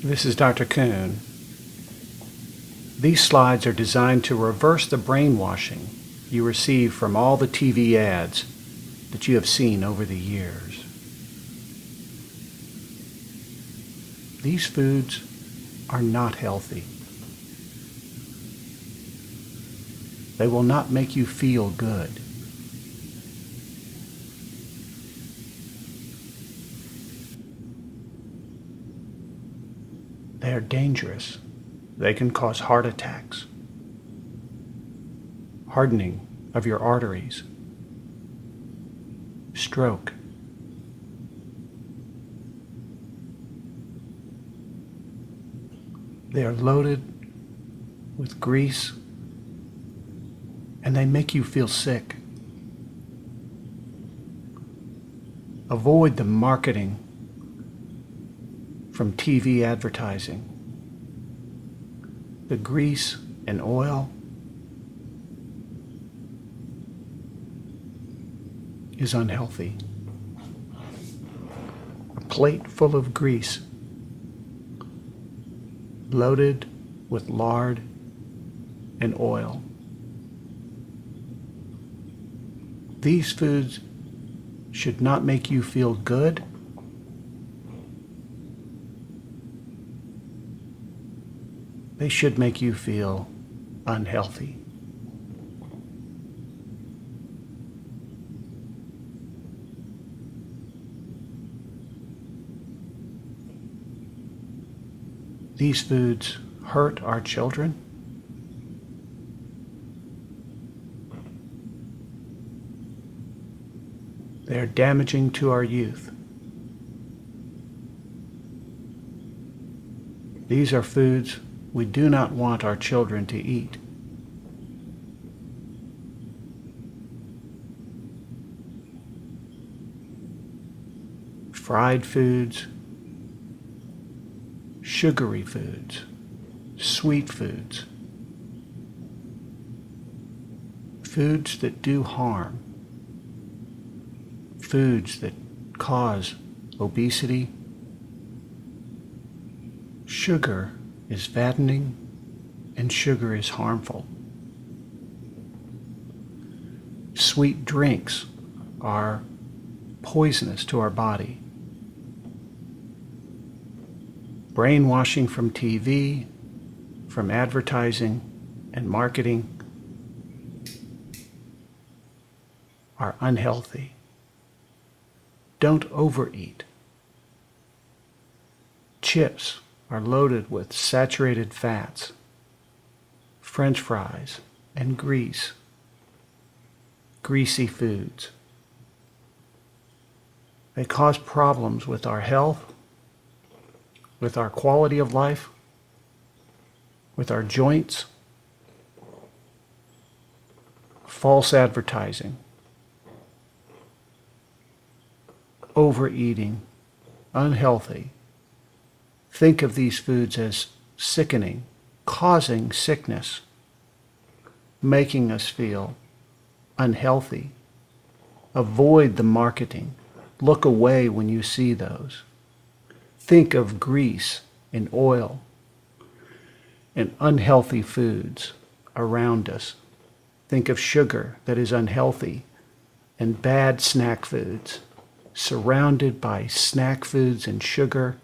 This is Dr. Kuhn. These slides are designed to reverse the brainwashing you receive from all the TV ads that you have seen over the years. These foods are not healthy. They will not make you feel good. They are dangerous. They can cause heart attacks, hardening of your arteries, stroke. They are loaded with grease and they make you feel sick. Avoid the marketing from TV advertising. The grease and oil is unhealthy. A plate full of grease loaded with lard and oil. These foods should not make you feel good. They should make you feel unhealthy. These foods hurt our children. They are damaging to our youth. These are foods we do not want our children to eat. Fried foods, sugary foods, sweet foods, foods that do harm, foods that cause obesity. Sugar is fattening and sugar is harmful. Sweet drinks are poisonous to our body. Brainwashing from TV, from advertising and marketing are unhealthy. Don't overeat. Chips are loaded with saturated fats, French fries, and grease. Greasy foods. They cause problems with our health, with our quality of life, with our joints. False advertising, overeating, unhealthy. Think of these foods as sickening, causing sickness, making us feel unhealthy. Avoid the marketing. Look away when you see those. Think of grease and oil and unhealthy foods around us. Think of sugar that is unhealthy and bad snack foods. Surrounded by snack foods and sugar,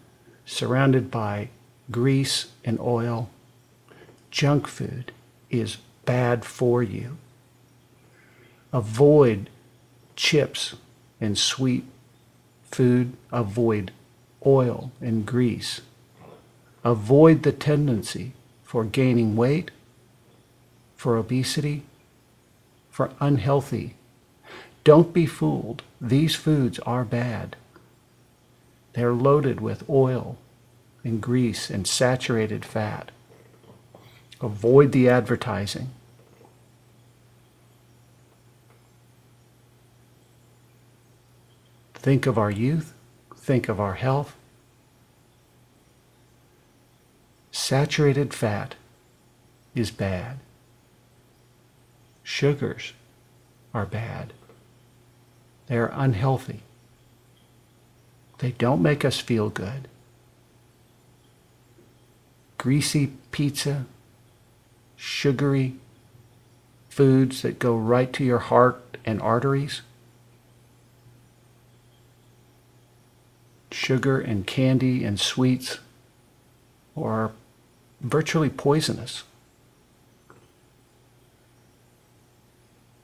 surrounded by grease and oil. Junk food is bad for you. Avoid chips and sweet food. Avoid oil and grease. Avoid the tendency for gaining weight, for obesity, for unhealthy. Don't be fooled. These foods are bad. They're loaded with oil and grease and saturated fat. Avoid the advertising. Think of our youth. Think of our health. Saturated fat is bad. Sugars are bad. They are unhealthy. They don't make us feel good. greasy pizza, sugary foods that go right to your heart and arteries. Sugar and candy and sweets are virtually poisonous.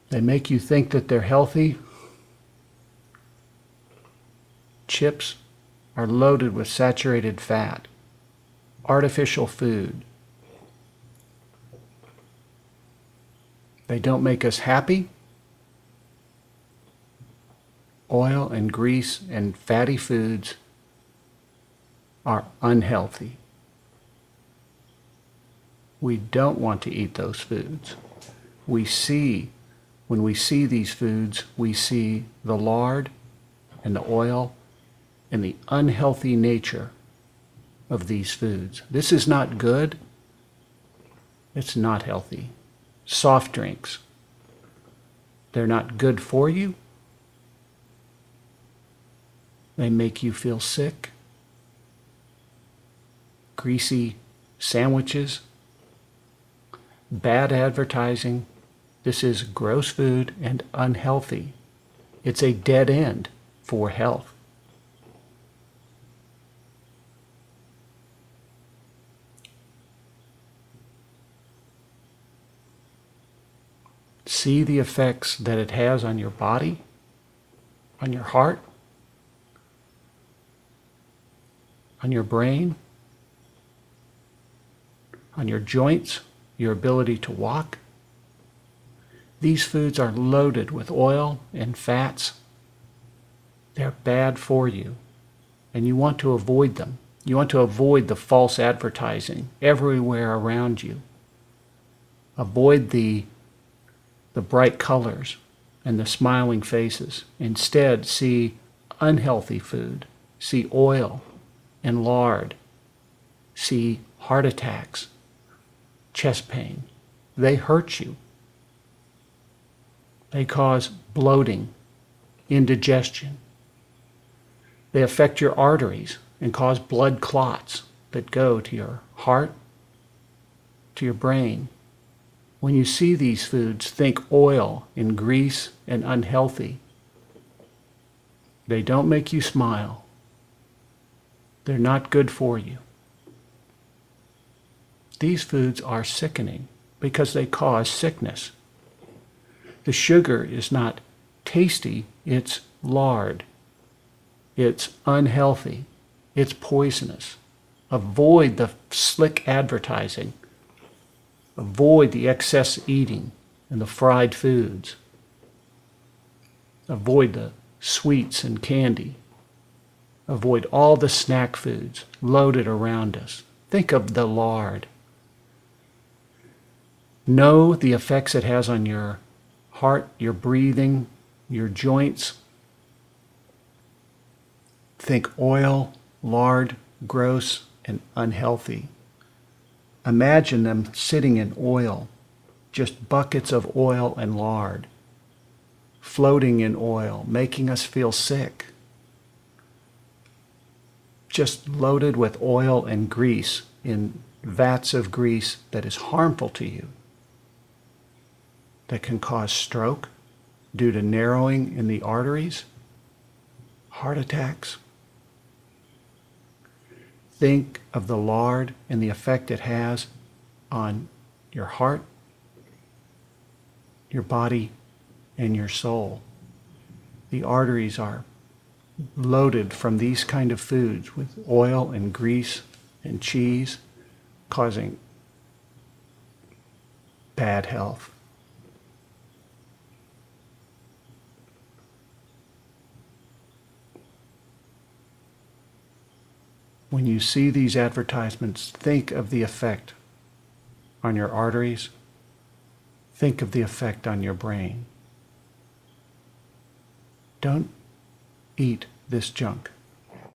They make you think that they're healthy. Chips are loaded with saturated fat, artificial food. They don't make us happy. Oil and grease and fatty foods are unhealthy. We don't want to eat those foods. When we see these foods, we see the lard and the oil and the unhealthy nature of these foods. This is not good. It's not healthy. Soft drinks, they're not good for you. They make you feel sick. Greasy sandwiches, bad advertising. This is gross food and unhealthy. It's a dead end for health. See the effects that it has on your body, on your heart, on your brain, on your joints, your ability to walk. These foods are loaded with oil and fats. They're bad for you, and you want to avoid them. You want to avoid the false advertising everywhere around you. Avoid the bright colors and the smiling faces. Instead, see unhealthy food. See oil and lard. See heart attacks, chest pain. They hurt you. They cause bloating, indigestion. They affect your arteries and cause blood clots that go to your heart, to your brain. When you see these foods, think oil and grease and unhealthy. They don't make you smile. They're not good for you. These foods are sickening because they cause sickness. The sugar is not tasty, it's lard. It's unhealthy. It's poisonous. Avoid the slick advertising. Avoid the excess eating and the fried foods. Avoid the sweets and candy. Avoid all the snack foods loaded around us. Think of the lard. Know the effects it has on your heart, your breathing, your joints. Think oil, lard, gross, and unhealthy. Imagine them sitting in oil, just buckets of oil and lard, floating in oil, making us feel sick. Just loaded with oil and grease in vats of grease that is harmful to you, that can cause stroke due to narrowing in the arteries, heart attacks. Think of the lard and the effect it has on your heart, your body, and your soul. The arteries are loaded from these kind of foods with oil and grease and cheese, causing bad health. When you see these advertisements, think of the effect on your arteries. Think of the effect on your brain. Don't eat this junk.